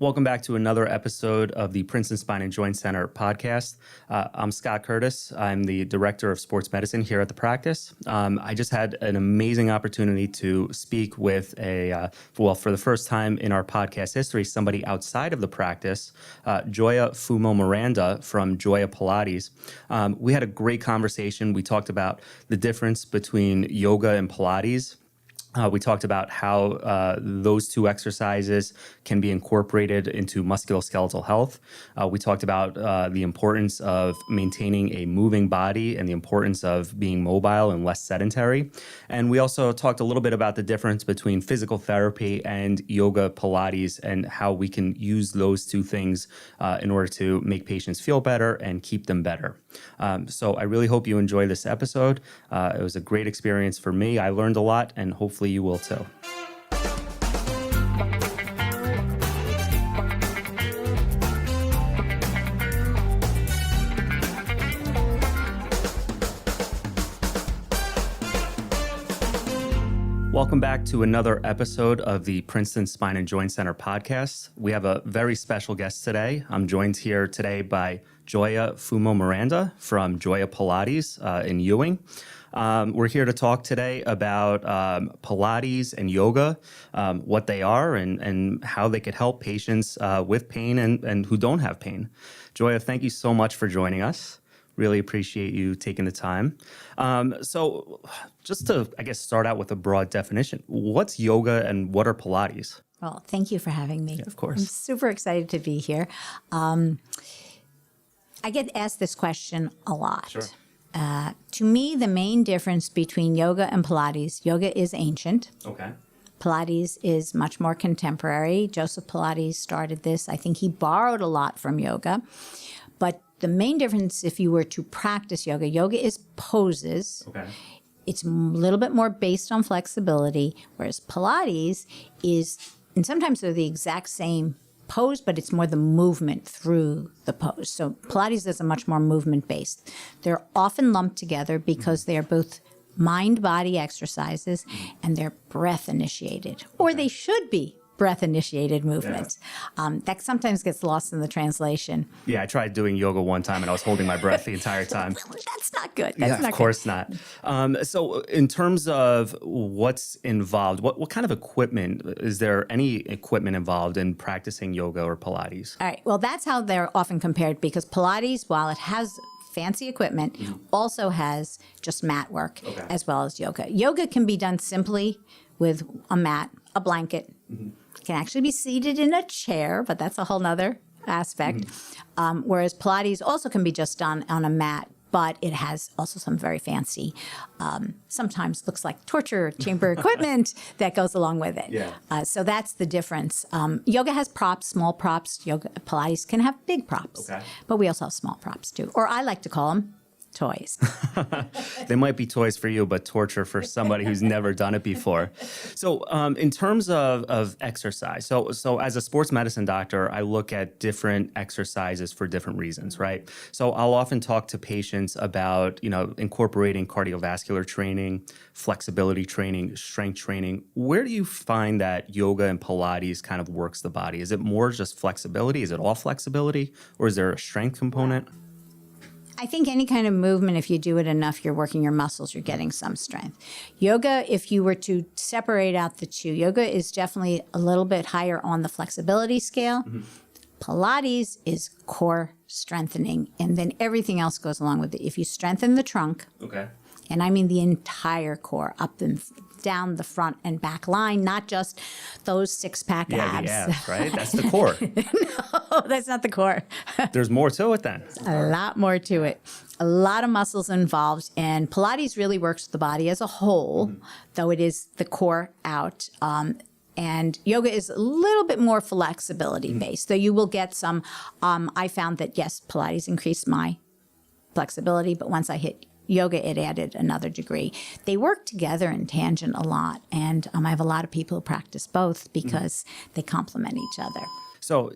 Welcome back to another episode of the Princeton Spine and Joint Center podcast. I'm Scott Curtis. I'm the Director of Sports Medicine here at the practice. I just had an amazing opportunity to speak with for the first time in our podcast history, somebody outside of the practice, Gioia Fumo-Miranda from Gioia Pilates. We had a great conversation. We talked about the difference between yoga and Pilates. We talked about how those two exercises can be incorporated into musculoskeletal health. We talked about the importance of maintaining a moving body and the importance of being mobile and less sedentary. And we also talked a little bit about the difference between physical therapy and yoga Pilates and how we can use those two things in order to make patients feel better and keep them better. So I really hope you enjoy this episode. It was a great experience for me. I learned a lot, and hopefully you will too. Welcome back to another episode of the Princeton Spine and Joint Center podcast. We have a very special guest today. I'm joined here today by Gioia Fumo-Miranda from Gioia Pilates in Ewing. We're here to talk today about Pilates and yoga, what they are and how they could help patients with pain and who don't have pain. Gioia, thank you so much for joining us. Really appreciate you taking the time. So just to, start out with a broad definition, what's yoga and what are Pilates? Well, thank you for having me. Yeah, of course. I'm super excited to be here. I get asked this question a lot. Sure. To me, the main difference between yoga and Pilates, yoga is ancient. Okay. Pilates is much more contemporary. Joseph Pilates started this. I think he borrowed a lot from yoga. But the main difference, if you were to practice yoga, yoga is poses. Okay. It's a little bit more based on flexibility, whereas Pilates is, and sometimes they're the exact same pose, but it's more the movement through the pose. So Pilates is a much more movement-based. They're often lumped together because they are both mind-body exercises and they're breath-initiated, or they should be breath-initiated movements. Yeah. That sometimes gets lost in the translation. Yeah, I tried doing yoga one time and I was holding my breath the entire time. That's not good. Of course not. So in terms of what's involved, what kind of equipment, is there any equipment involved in practicing yoga or Pilates? All right. Well, that's how they're often compared because Pilates, while it has fancy equipment, also has just mat work as well as yoga. Yoga can be done simply with a mat, a blanket. It can actually be seated in a chair, but that's a whole nother aspect. Whereas Pilates also can be just done on a mat, but it has also some very fancy, sometimes looks like torture chamber equipment that goes along with it. Yeah. So that's the difference. Yoga has props, small props. Pilates can have big props, but we also have small props too. Or I like to call them toys. They might be toys for you, but torture for somebody who's never done it before. So in terms of exercise, so as a sports medicine doctor, I look at different exercises for different reasons, right? So I'll often talk to patients about, incorporating cardiovascular training, flexibility training, strength training. Where do you find that yoga and Pilates kind of works the body? Is it more just flexibility? Is it all flexibility? Or is there a strength component? I think any kind of movement, if you do it enough, you're working your muscles, you're getting some strength. Yoga, if you were to separate out the two, yoga is definitely a little bit higher on the flexibility scale. Pilates is core strengthening, and then everything else goes along with it. If you strengthen the trunk, and I mean the entire core, up and down the front and back line, not just those six-pack abs. Yeah, the abs, right? That's the core. No, that's not the core. There's more to it then. A lot more to it. A lot of muscles involved, and Pilates really works with the body as a whole, though it is the core out. And yoga is a little bit more flexibility-based, though you will get some. I found that, yes, Pilates increased my flexibility, but once I hit yoga, it added another degree. They work together in tangent a lot, and I have a lot of people who practice both because they complement each other. So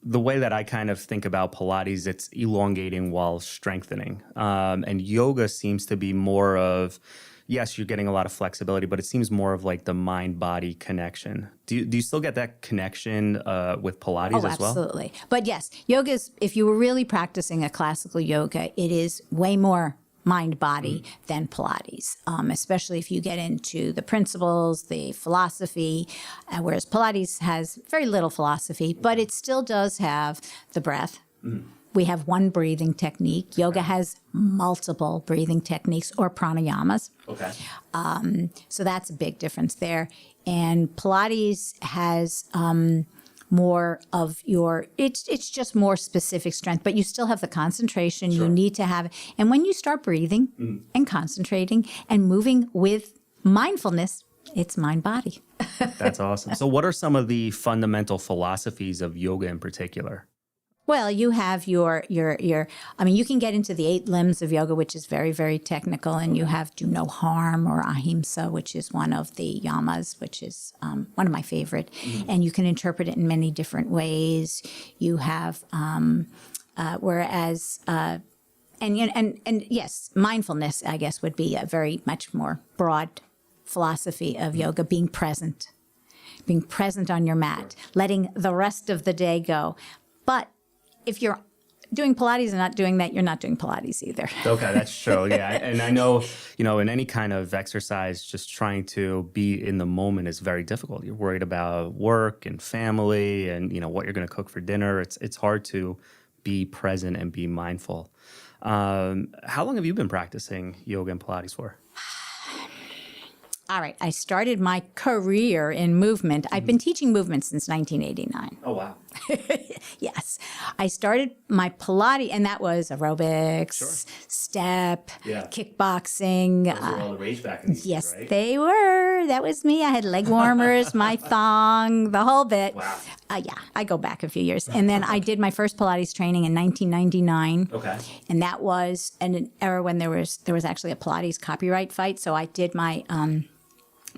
the way that I kind of think about Pilates, it's elongating while strengthening. And yoga seems to be more of yes, you're getting a lot of flexibility, but it seems more of like the mind-body connection. Do you still get that connection with Pilates as well? Absolutely. But yes, yoga is, if you were really practicing a classical yoga, it is way more mind-body than Pilates, especially if you get into the principles, the philosophy, whereas Pilates has very little philosophy, but it still does have the breath. We have one breathing technique. Yoga has multiple breathing techniques or pranayamas. Okay. So that's a big difference there. And Pilates has more of your, it's just more specific strength, but you still have the concentration you need to have. And when you start breathing and concentrating and moving with mindfulness, it's mind-body. That's awesome. So what are some of the fundamental philosophies of yoga in particular? Well, you have your, I mean, you can get into the 8 limbs of yoga, which is very, very technical, and you have do no harm or ahimsa, which is one of the yamas, which is one of my favorite. And you can interpret it in many different ways. You have, and yes, mindfulness, I guess, would be a very much more broad philosophy of yoga, being present on your mat, letting the rest of the day go. But if you're doing Pilates and not doing that, you're not doing Pilates either. Okay, that's true. Yeah. And I know, in any kind of exercise, just trying to be in the moment is very difficult. You're worried about work and family and, what you're going to cook for dinner. It's hard to be present and be mindful. How long have you been practicing yoga and Pilates for? All right. I started my career in movement. I've been teaching movement since 1989. Oh, wow. Yes. I started my Pilates, and that was aerobics, step, kickboxing. Those were all the rage back in the 80s, Yes, right? they were. That was me. I had leg warmers, my thong, the whole bit. Wow. Yeah, I go back a few years. And then I did my first Pilates training in 1999. Okay. And that was an era when there was actually a Pilates copyright fight. So I did my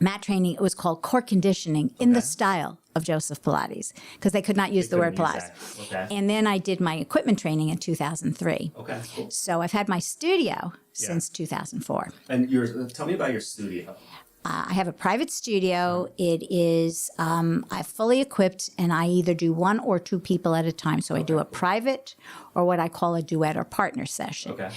mat training. It was called core conditioning in the style of Joseph Pilates because they could not use the word Pilates. Okay. And then I did my equipment training in 2003. Okay, cool. So I've had my studio since 2004. And tell me about your studio. I have a private studio. It is I'm fully equipped, and I either do 1 or 2 people at a time. So I do a private or what I call a duet or partner session. Okay.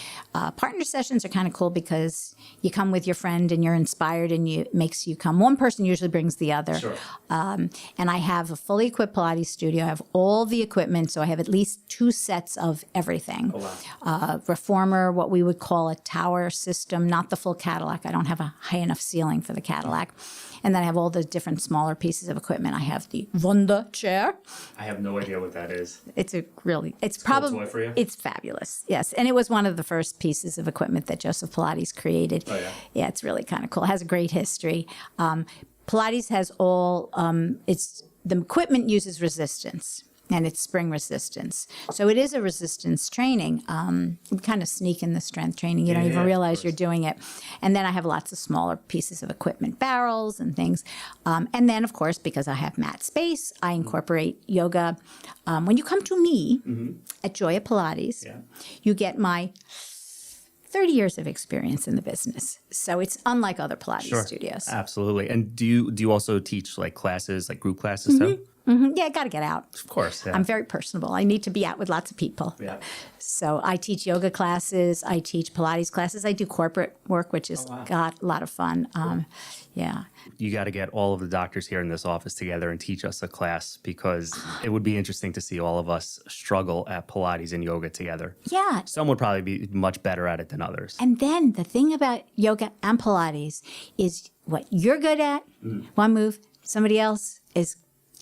Partner sessions are kind of cool because you come with your friend and you're inspired, and it makes you come. One person usually brings the other. Sure. And I have a fully equipped Pilates studio. I have all the equipment, so I have at least 2 sets of everything. Oh, wow. Reformer, what we would call a tower system, not the full Cadillac. I don't have a high enough ceiling for the Cadillac. And then I have all the different smaller pieces of equipment. I have the Wanda chair. I have no idea what that is. It's probably toy for you? It's fabulous. Yes, and it was one of the first pieces of equipment that Joseph Pilates created. Oh, yeah. Yeah, it's really kind of cool. It has a great history. Pilates has all the equipment uses resistance. And it's spring resistance. So it is a resistance training. You kind of sneak in the strength training. You don't even realize you're doing it. And then I have lots of smaller pieces of equipment, barrels and things. And then, of course, because I have mat space, I incorporate yoga. When you come to me at Gioia Pilates, you get my 30 years of experience in the business. So it's unlike other Pilates studios. Absolutely. And do you also teach like classes, like group classes too? Yeah, I got to get out. Of course. Yeah. I'm very personable. I need to be out with lots of people. Yeah. So I teach yoga classes. I teach Pilates classes. I do corporate work, which is got a lot of fun. Yeah. You got to get all of the doctors here in this office together and teach us a class because it would be interesting to see all of us struggle at Pilates and yoga together. Yeah. Some would probably be much better at it than others. And then the thing about yoga and Pilates is what you're good at, one move, somebody else is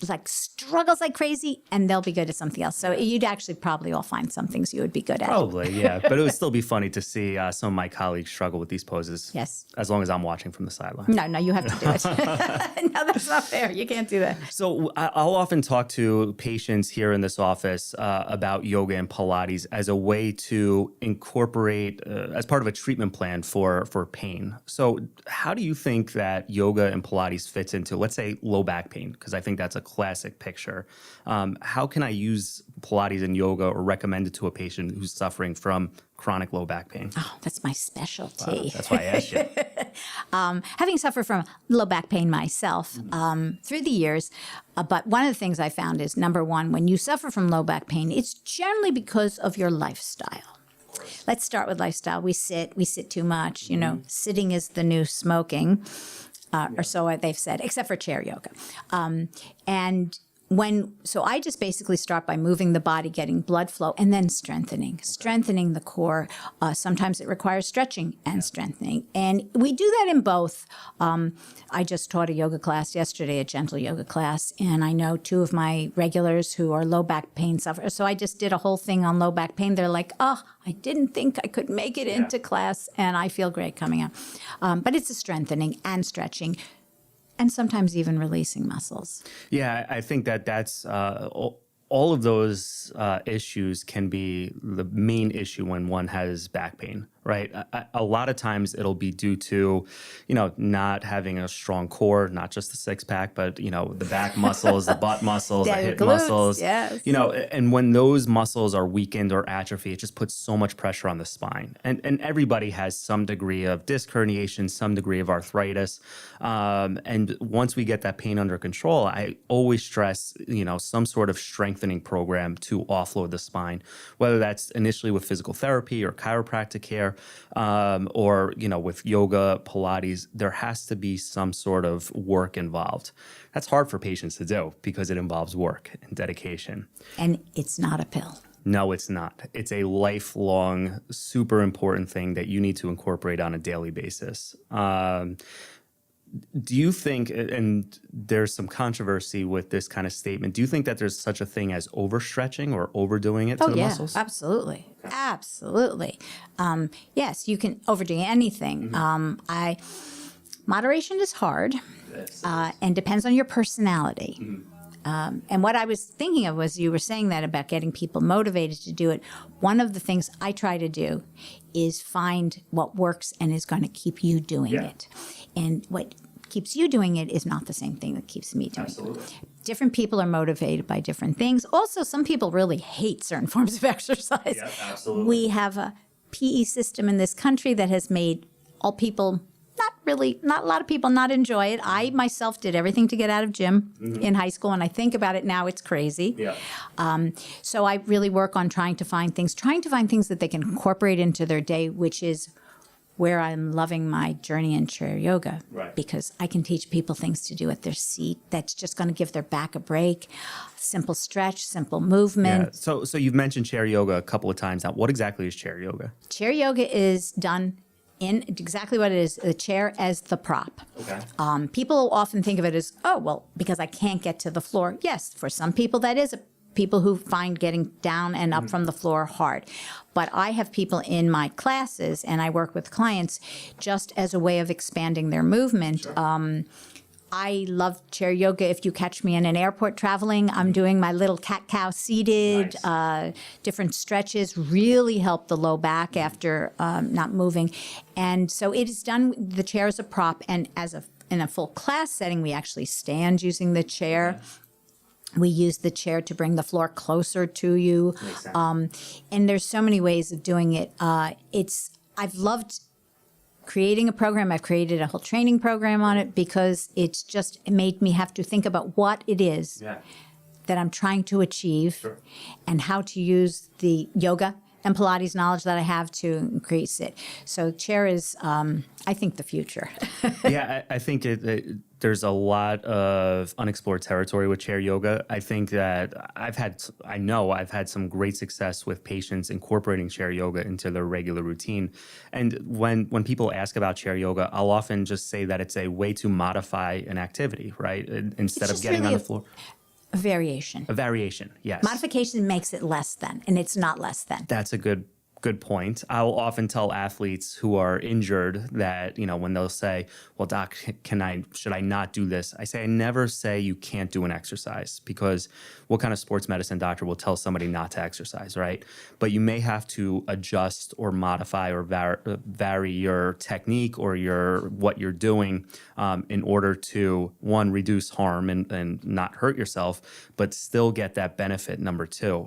like struggles like crazy, and they'll be good at something else. So you'd actually probably all find some things you would be good at. Probably, yeah. But it would still be funny to see some of my colleagues struggle with these poses. Yes. As long as I'm watching from the sideline. No, you have to do it. No, that's not fair. You can't do that. So I'll often talk to patients here in this office about yoga and Pilates as a way to incorporate as part of a treatment plan for pain. So how do you think that yoga and Pilates fits into, let's say, low back pain? Because I think that's a classic picture. How can I use Pilates and yoga or recommend it to a patient who's suffering from chronic low back pain? Oh, that's my specialty. Wow, that's why I asked you. Having suffered from low back pain myself through the years, but one of the things I found is, number one, when you suffer from low back pain, it's generally because of your lifestyle. Let's start with lifestyle. We sit too much. You know, sitting is the new smoking, or so they've said, except for chair yoga. So I just basically start by moving the body, getting blood flow, and then strengthening the core. Sometimes it requires stretching and strengthening. And we do that in both. I just taught a yoga class yesterday, a gentle yoga class, and I know two of my regulars who are low back pain sufferers. So I just did a whole thing on low back pain. They're like, oh, I didn't think I could make it into class, and I feel great coming out. But it's a strengthening and stretching, and sometimes even releasing muscles. Yeah, I think that's all of those issues can be the main issue when one has back pain, right? A lot of times it'll be due to, not having a strong core, not just the six pack, but, the back muscles, the butt muscles, the hip glutes, muscles, yes. And when those muscles are weakened or atrophy, it just puts so much pressure on the spine. And everybody has some degree of disc herniation, some degree of arthritis. And once we get that pain under control, I always stress, some sort of strengthening program to offload the spine, whether that's initially with physical therapy or chiropractic care, or, with yoga, Pilates. There has to be some sort of work involved. That's hard for patients to do because it involves work and dedication. And it's not a pill. No, it's not. It's a lifelong, super important thing that you need to incorporate on a daily basis. Do you think, and there's some controversy with this kind of statement, do you think that there's such a thing as overstretching or overdoing it to the muscles? Absolutely. Okay. Absolutely. Yes, you can overdo anything. Moderation is hard and depends on your personality. And what I was thinking of was, you were saying that about getting people motivated to do it. One of the things I try to do is find what works and is going to keep you doing it. And what keeps you doing it is not the same thing that keeps me doing it. Different people are motivated by different things. Also, some people really hate certain forms of exercise. Yeah, absolutely. We have a PE system in this country that has made all people, not a lot of people not enjoy it. I myself did everything to get out of gym in high school, and I think about it now, it's crazy. Yeah. So I really work on trying to find things that they can incorporate into their day, which is where I'm loving my journey in chair yoga, because I can teach people things to do at their seat that's just going to give their back a break. Simple stretch, simple movement. Yeah. So you've mentioned chair yoga a couple of times now. What exactly is chair yoga? Chair yoga is done in exactly what it is, the chair as the prop. Okay. People often think of it as, because I can't get to the floor. Yes, for some people that is people who find getting down and up from the floor hard. But I have people in my classes, and I work with clients just as a way of expanding their movement. Sure. I love chair yoga. If you catch me in an airport traveling, I'm doing my little cat-cow seated. Nice. Different stretches really help the low back after not moving. And so it is done, the chair as a prop, and in a full class setting, we actually stand using the chair. Okay. We use the chair to bring the floor closer to you. Makes sense. And there's so many ways of doing it. I've loved creating a program. I've created a whole training program on it because it made me have to think about what it is that I'm trying to achieve and how to use the yoga and Pilates knowledge that I have to increase it. So chair is, I think, the future. Yeah, I think there's a lot of unexplored territory with chair yoga. I think that I've had some great success with patients incorporating chair yoga into their regular routine. And when people ask about chair yoga, I'll often just say that it's a way to modify an activity, right? Instead of getting really on the floor. A variation. A variation, yes. Modification makes it less than, and it's not less than. That's a good good point. I will often tell athletes who are injured that, when they'll say, well, doc, should I not do this? I say, I never say you can't do an exercise, because what kind of sports medicine doctor will tell somebody not to exercise, right? But you may have to adjust or modify or vary your technique or what you're doing in order to, one, reduce harm and not hurt yourself, but still get that benefit, number two,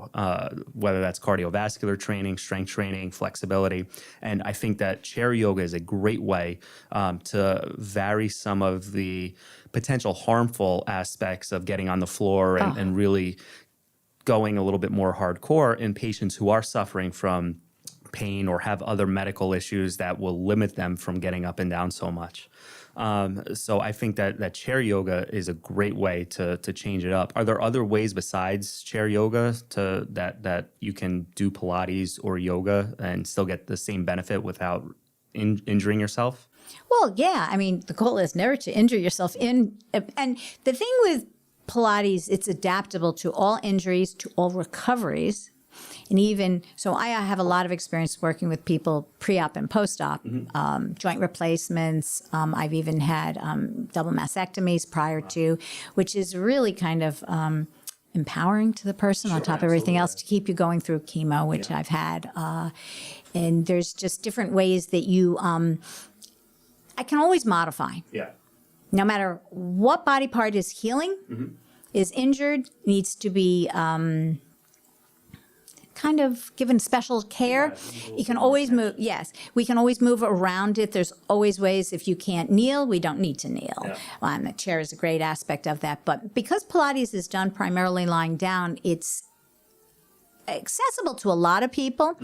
whether that's cardiovascular training, strength training, flexibility. And I think that chair yoga is a great way to vary some of the potential harmful aspects of getting on the floor and really going a little bit more hardcore in patients who are suffering from pain or have other medical issues that will limit them from getting up and down so much. So I think that chair yoga is a great way to change it up. Are there other ways besides chair yoga that you can do Pilates or yoga and still get the same benefit without injuring yourself? Well, yeah. I mean, the goal is never to injure yourself. And the thing with Pilates, it's adaptable to all injuries, to all recoveries. And even, so I have a lot of experience working with people pre-op and post-op, joint replacements. I've even had double mastectomies prior to, which is really kind of empowering to the person on top of everything else to keep you going through chemo, which I've had. And there's just different ways that I can always modify. Yeah. No matter what body part is healing, is injured, needs to be kind of given special care. You can always move. Yes, we can always move around it. There's always ways. If you can't kneel, we don't need to kneel. Yeah. And the chair is a great aspect of that. But because Pilates is done primarily lying down, it's accessible to a lot of people.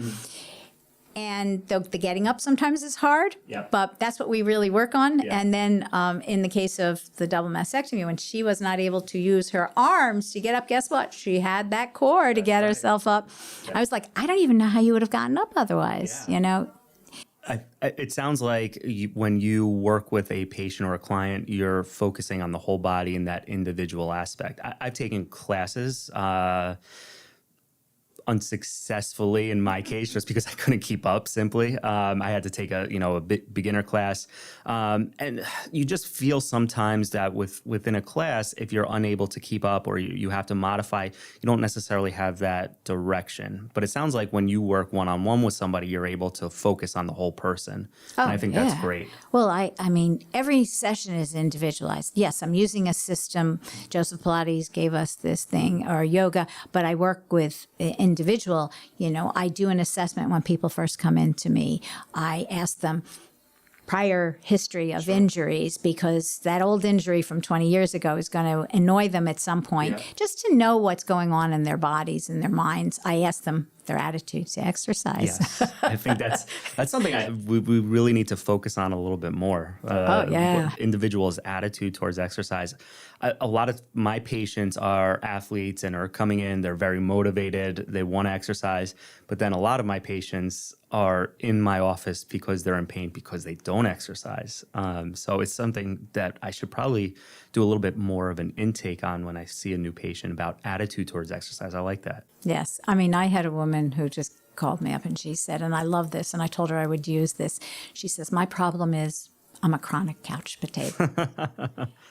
And the getting up sometimes is hard, but that's what we really work on. Yeah. And then in the case of the double mastectomy, when she was not able to use her arms to get up, guess what? She had that core to get herself up. I was like, I don't even know how you would have gotten up otherwise, It sounds like when you work with a patient or a client, you're focusing on the whole body and that individual aspect. I've taken classes unsuccessfully in my case, just because I couldn't keep up simply. I had to take a beginner class. And you just feel sometimes that within a class, if you're unable to keep up or you have to modify, you don't necessarily have that direction. But it sounds like when you work one-on-one with somebody, you're able to focus on the whole person. And I think that's great. Well, I mean, every session is individualized. Yes, I'm using a system. Joseph Pilates gave us this thing, or yoga, but I work with individual. I do an assessment when people first come in to me. I ask them prior history of injuries, because that old injury from 20 years ago is going to annoy them at some point, just to know what's going on in their bodies and their minds. I ask them their attitudes to exercise. Yes, I think that's something we really need to focus on a little bit more. Individuals' attitude towards exercise. A lot of my patients are athletes and are coming in, they're very motivated, they want to exercise, but then a lot of my patients are in my office because they're in pain because they don't exercise. So it's something that I should probably do a little bit more of an intake on when I see a new patient about attitude towards exercise. I like that. Yes. I mean, I had a woman who just called me up and she said, and I love this, and I told her I would use this. She says, my problem is I'm a chronic couch potato.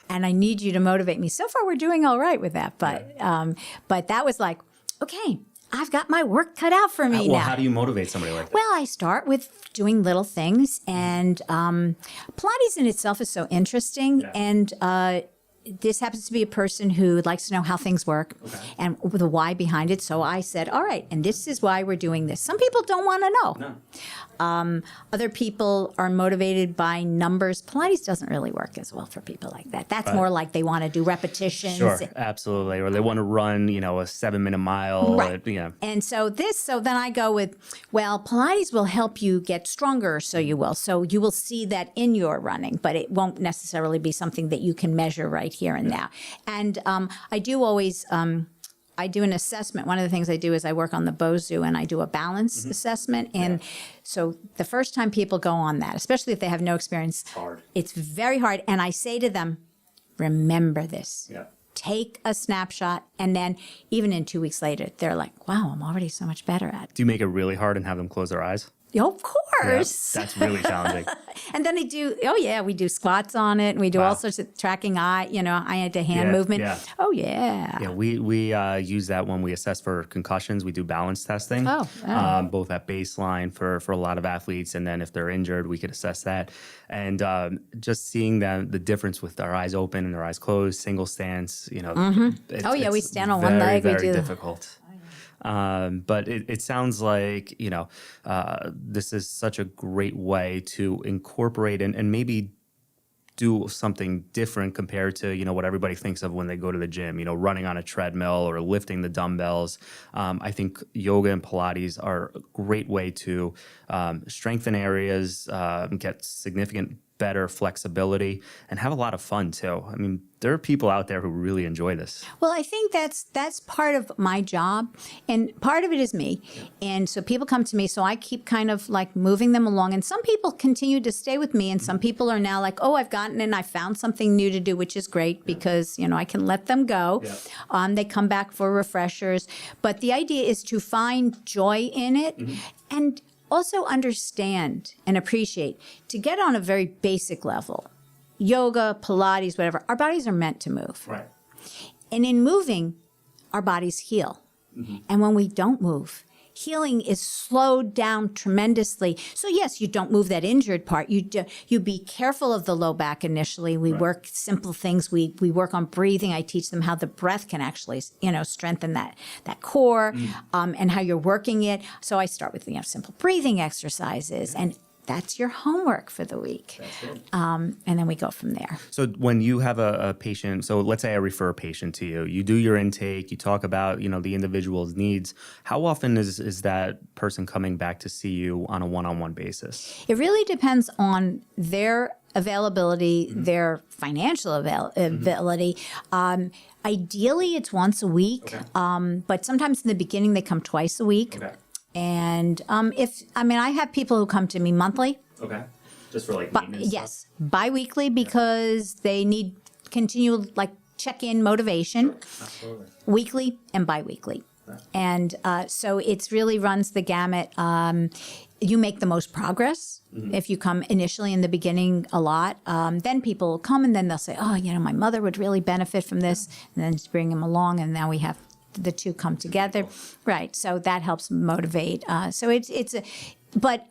And I need you to motivate me. So far, we're doing all right with that. But that was like, okay, I've got my work cut out for me now. How do you motivate somebody like that? Well, I start with doing little things. And Pilates in itself is so interesting. Yeah. And this happens to be a person who likes to know how things work and the why behind it. So I said, all right, and this is why we're doing this. Some people don't want to know. No. Other people are motivated by numbers. Pilates doesn't really work as well for people like that. That's more like they want to do repetitions. Sure, absolutely. Or they want to run, a 7-minute mile. Right. And so then I go with, well, Pilates will help you get stronger, so you will. So you will see that in your running, but it won't necessarily be something that you can measure right here and now. And I do always... I do an assessment. One of the things I do is I work on the Bozu and I do a balance assessment. And so the first time people go on that, especially if they have no experience, it's very hard. And I say to them, remember this. take a snapshot, and then even in 2 weeks later, they're like, wow, I'm already so much better at it. Do you make it really hard and have them close their eyes? Of course. Yeah, that's really challenging. And then they do, we do squats on it, and we do all sorts of tracking eye to hand movement. Yeah. Oh, yeah. Yeah, we use that when we assess for concussions. We do balance testing, both at baseline for a lot of athletes, and then if they're injured, we could assess that. And just seeing the difference with our eyes open and their eyes closed, single stance, We stand on one leg. Very difficult. But it sounds like, this is such a great way to incorporate and maybe do something different compared to, what everybody thinks of when they go to the gym, running on a treadmill or lifting the dumbbells. I think yoga and Pilates are a great way to strengthen areas, get significant better flexibility, and have a lot of fun too. I mean, there are people out there who really enjoy this. Well, I think that's part of my job, and part of it is me. And so people come to me, so I keep kind of like moving them along. And some people continue to stay with me, and some people are now like, oh, I've gotten and I found something new to do, which is great because, I can let them go. Yeah. They come back for refreshers. But the idea is to find joy in it and also understand and appreciate, to get on a very basic level, yoga, Pilates, whatever, our bodies are meant to move. Right. And in moving, our bodies heal. And when we don't move, healing is slowed down tremendously. So yes, you don't move that injured part. You be careful of the low back initially. We work simple things. We work on breathing. I teach them how the breath can actually, strengthen that core, and how you're working it. So I start with simple breathing exercises, and that's your homework for the week. And then we go from there. So when you have a patient, so let's say I refer a patient to you, you do your intake, you talk about, the individual's needs. How often is that person coming back to see you on a one-on-one basis? It really depends on their availability, their financial availability. Ideally, it's once a week, but sometimes in the beginning, they come twice a week. Okay. And I have people who come to me monthly. Okay. Just for maintenance yes, biweekly, because they need continual check-in motivation. Absolutely. Weekly and biweekly. Okay. And so it really runs the gamut. You make the most progress if you come initially in the beginning a lot. Then people will come and then they'll say, oh, my mother would really benefit from this. And then just bring them along, and now we have the two come together. Right. So that helps motivate. So but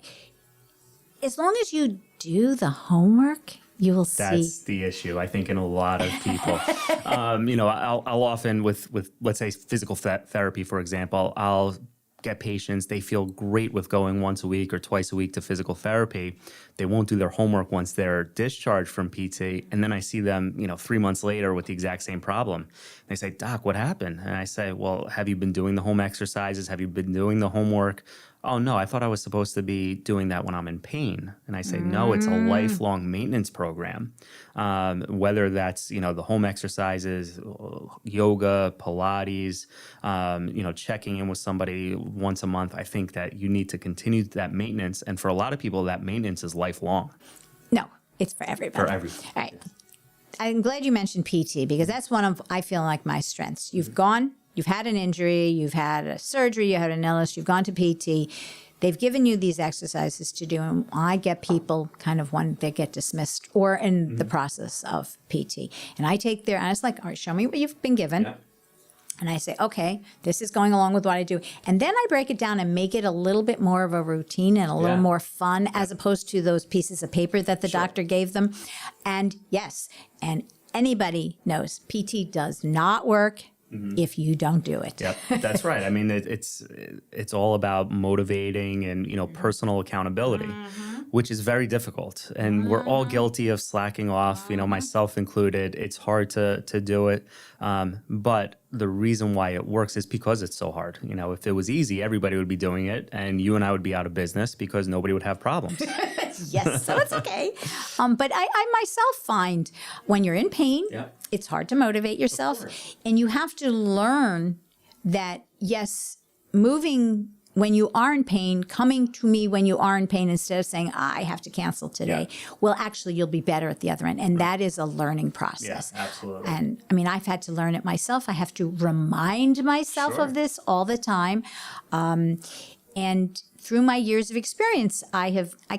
as long as you do the homework, you will see. That's the issue, I think, in a lot of people. I'll often with let's say physical therapy, for example, I'll get patients, they feel great with going once a week or twice a week to physical therapy. They won't do their homework once they're discharged from PT. And then I see them, 3 months later with the exact same problem. They say, Doc, what happened? And I say, well, have you been doing the home exercises? Have you been doing the homework? Oh, no, I thought I was supposed to be doing that when I'm in pain. And I say, no, it's a lifelong maintenance program. Whether that's, the home exercises, yoga, Pilates, checking in with somebody once a month. I think that you need to continue that maintenance. And for a lot of people, that maintenance is lifelong. No, it's for everybody. For everything. All right. I'm glad you mentioned PT, because that's one of, I feel like, my strengths. You've had an injury, you've had a surgery, you had an illness, you've gone to PT. They've given you these exercises to do, and I get people kind of when they get dismissed or in the process of PT. And I take and it's like, all right, show me what you've been given. Yeah. And I say, okay, this is going along with what I do. And then I break it down and make it a little bit more of a routine and a little more fun, as opposed to those pieces of paper that the doctor gave them. And yes, and anybody knows PT does not work if you don't do it. Yep, that's right. I mean, it's all about motivating and, personal accountability, which is very difficult. And we're all guilty of slacking off, myself included. It's hard to do it. But the reason why it works is because it's so hard. If it was easy, everybody would be doing it, and you and I would be out of business because nobody would have problems. Yes, so it's okay. But I myself find when you're in pain, it's hard to motivate yourself. And you have to learn that, yes, moving when you are in pain, coming to me when you are in pain instead of saying, I have to cancel today, well, actually, you'll be better at the other end. And that is a learning process. Yeah, absolutely. And I mean, I've had to learn it myself. I have to remind myself of this all the time. And through my years of experience, I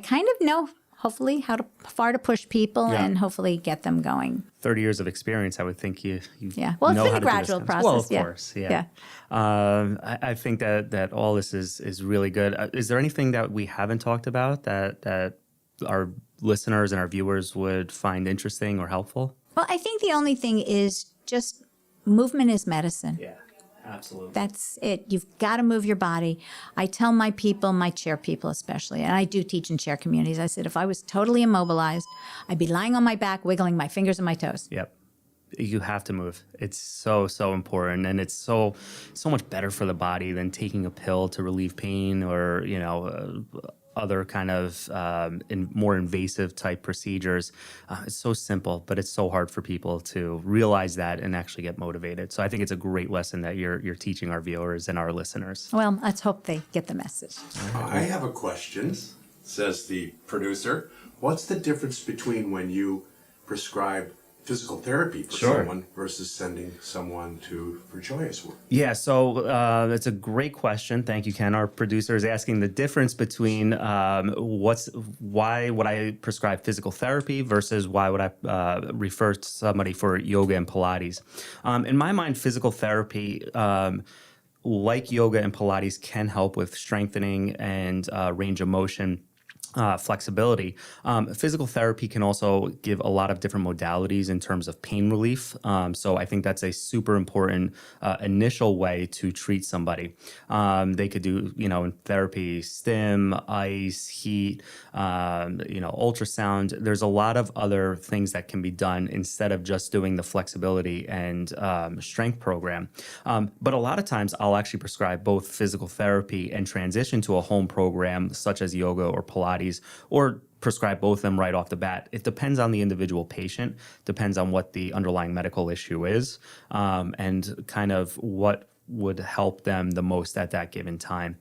kind of know, hopefully, how far to push people and hopefully get them going. 30 years of experience, I would think you Well, know it's been how a to do this gradual kind of- process. Well, of course, yeah. I think that all this is really good. Is there anything that we haven't talked about that our listeners and our viewers would find interesting or helpful? Well, I think the only thing is just movement is medicine. Yeah, absolutely. That's it. You've got to move your body. I tell my people, my chair people especially, and I do teach in chair communities, I said, if I was totally immobilized, I'd be lying on my back, wiggling my fingers and my toes. Yep. You have to move. It's so important, and it's so much better for the body than taking a pill to relieve pain or other kind of more invasive type procedures. It's so simple, but it's so hard for people to realize that and actually get motivated. So I think it's a great lesson that you're teaching our viewers and our listeners. Well, let's hope they get the message. I have a question, says the producer. What's the difference between when you prescribe physical therapy for someone versus sending someone for Gioia's work? Yeah, so it's a great question. Thank you, Ken. Our producer is asking the difference between why would I prescribe physical therapy versus why would I refer to somebody for yoga and Pilates. In my mind, physical therapy, like yoga and Pilates, can help with strengthening and range of motion. Flexibility. Physical therapy can also give a lot of different modalities in terms of pain relief. So I think that's a super important initial way to treat somebody. They could do, in therapy, stim, ice, heat, ultrasound. There's a lot of other things that can be done instead of just doing the flexibility and strength program. But a lot of times I'll actually prescribe both physical therapy and transition to a home program such as yoga or Pilates, or prescribe both of them right off the bat. It depends on the individual patient, depends on what the underlying medical issue is, and kind of what would help them the most at that given time.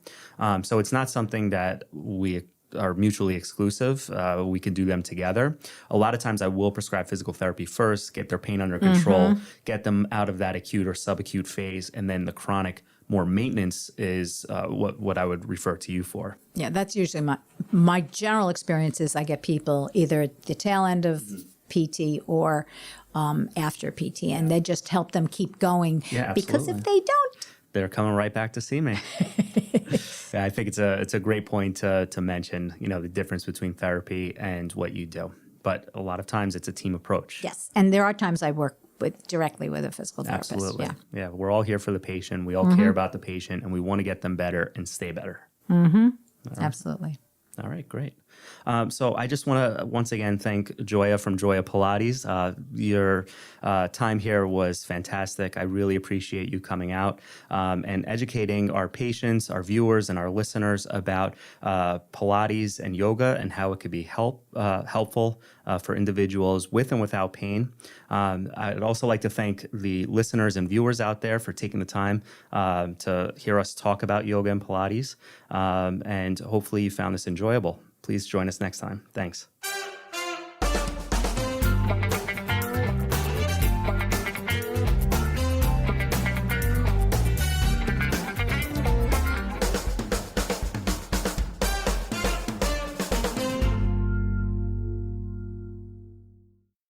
So it's not something that we are mutually exclusive. We can do them together. A lot of times I will prescribe physical therapy first, get their pain under control, get them out of that acute or subacute phase, and then the chronic more maintenance is what I would refer to you for. Yeah, that's usually my general experience is I get people either at the tail end of PT or after PT, and they just help them keep going. Yeah, because if they don't, they're coming right back to see me. Yeah, I think it's a great point to mention, the difference between therapy and what you do. But a lot of times it's a team approach. Yes, and there are times I work directly with a physical therapist. Absolutely. Yeah, we're all here for the patient. We all care about the patient, and we want to get them better and stay better. Right. Absolutely. All right, great. So I just want to once again thank Gioia from Gioia Pilates. Your time here was fantastic. I really appreciate you coming out and educating our patients, our viewers, and our listeners about Pilates and yoga and how it could be helpful for individuals with and without pain. I'd also like to thank the listeners and viewers out there for taking the time to hear us talk about yoga and Pilates. And hopefully you found this enjoyable. Please join us next time. Thanks.